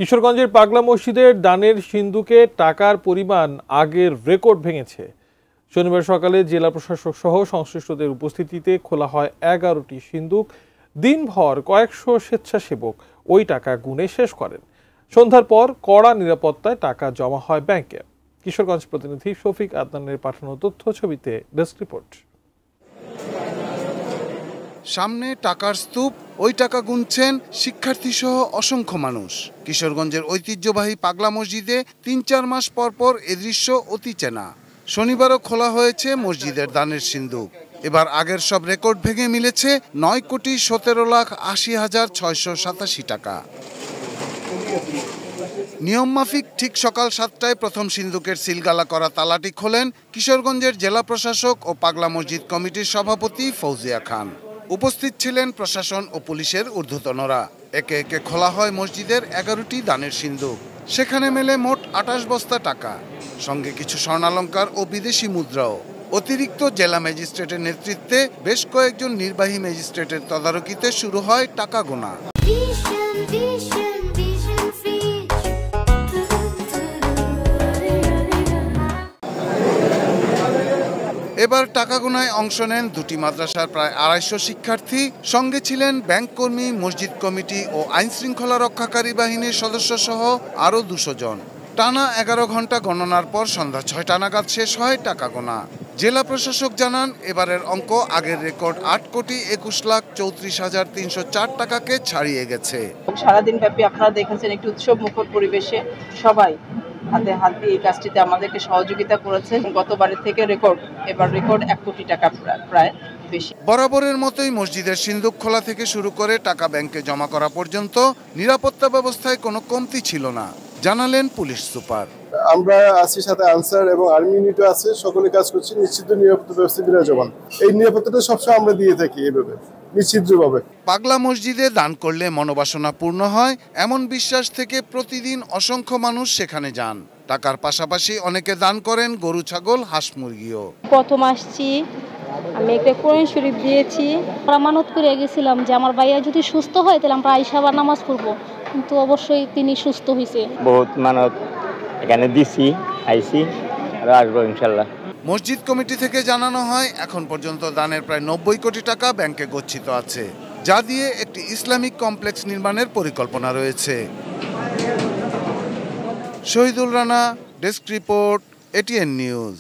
কিশোরগঞ্জের পাগলা মসজিদের দানের সিন্দুকে টাকার পরিমাণ আগের রেকর্ড ভেঙেছে। শনিবার সকালে জেলা প্রশাসক সহ সংশ্লিষ্টদের উপস্থিতিতে খোলা হয় 11টি সিন্দুক। দিনভর কয়েকশো স্বেচ্ছাসেবক ওই টাকা গুনে শেষ করেন। সন্ধ্যার পর কড়া নিরাপত্তায় টাকা জমা হয় ব্যাংকে। কিশোরগঞ্জ প্রতিনিধি শফিক আদনানের পাঠানো তথ্য ছবিতে ডেস্ক রিপোর্ট। সামনে টাকার স্তূপ, ওই টাকা গুনছেন শিক্ষার্থী সহ অসংখ্য মানুষ। কিশোরগঞ্জের ঐতিহ্যবাহী পাগলা মসজিদে ৩-৪ মাস পর পর এ দৃশ্য অতি চেনা। শনিবারও খোলা হয়েছে মসজিদের দানের সিন্দুক। এবার আগের সব রেকর্ড ভেঙে মিলেছে ৯,১৭,৮০,৬৮৭ টাকা। নিয়মমাফিক ঠিক সকাল ৭টায় প্রথম সিন্দুকের সিলগালা করা তালাটি খোলেন কিশোরগঞ্জের জেলা প্রশাসক ও পাগলা মসজিদ কমিটির সভাপতি ফৌজিয়া খান। উপস্থিত ছিলেন প্রশাসন ও পুলিশের ঊর্ধ্বতনরা। একে একে খোলা হয় মসজিদের 11টি দানের সিন্দুক। সেখানে মেলে মোট 28 বস্তা টাকা, সঙ্গে কিছু স্বর্ণালংকার ও বিদেশি মুদ্রাও। অতিরিক্ত জেলা ম্যাজিস্ট্রেটের নেতৃত্বে বেশ কয়েকজন নির্বাহী ম্যাজিস্ট্রেটের তদারকিতে শুরু হয় টাকা গোনা। এবার টাকা গোনায় অংশ নেন দুটি মাদ্রাসার প্রায় 250 শিক্ষার্থী। সঙ্গে ছিলেন ব্যাংক কর্মী, মসজিদ কমিটি ও আইন শৃঙ্খলা রক্ষাকারী বাহিনীর সদস্য সহ আরও 200 জন। টানা 11 ঘন্টা গণনার পর সন্ধ্যা 6টা নাগাদ শেষ হয় টাকা গোনা। জেলা প্রশাসক জানান, এবারের অঙ্ক আগের রেকর্ড 8,31,34,304 টাকাকে ছাড়িয়ে গেছে। সারাদিন ব্যাপী আপনারা দেখেছেন একটি উৎসব মুখর পরিবেশে সবাই হাতে হাত দিয়ে এই কাজটিতে আমাদেরকে সহযোগিতা করেছে। গতবারের থেকে এবার রেকর্ড 1 কোটি টাকা প্রায় বেশি। বরাবরের মতোই মসজিদের সিন্দুক খোলা থেকে শুরু করে টাকা ব্যাংকে জমা করা পর্যন্ত নিরাপত্তা ব্যবস্থায় কোনো কমতি ছিল না, জানালেন পুলিশ সুপার। আমরা আছি, সাথে আনসার এবং আর্মি ইউনিটও আছে, সকলে কাজ করছি নিশ্চিত নিরাপত্তা ব্যবস্থা বিরাজমান। এই নিরাপত্তাটা সবসময় আমরা দিয়ে থাকি এভাবে নিশ্চিতভাবে। পাগলা মসজিদে দান করলে মনোবাসনা পূর্ণ হয়, এমন বিশ্বাস থেকে প্রতিদিন অসংখ্য মানুষ সেখানে যান। টাকার পাশাপাশি অনেকে দান করেন গরু, ছাগল, হাঁস, মুরগিও। প্রথম আসছি, আমি একটা কোরআন শরীফ দিয়েছি। আমরা মানত করে গেছিলাম যে আমার ভাইয়া যদি সুস্থ হয় তাহলে আমরা আইসা আবার নামাজ পড়বো, কিন্তু অবশ্যই তিনি সুস্থ হয়েছে। বহুত মানত এখানে দিছি, আইছি আর আসবো ইনশাল্লাহ। মসজিদ কমিটি থেকে জানানো হয়, এখন পর্যন্ত দানের প্রায় 90 কোটি টাকা ব্যাংকে গচ্ছিত আছে, যা দিয়ে একটি ইসলামিক কমপ্লেক্স নির্মাণের পরিকল্পনা রয়েছে। Shahidul Rana, desk report, ATN news.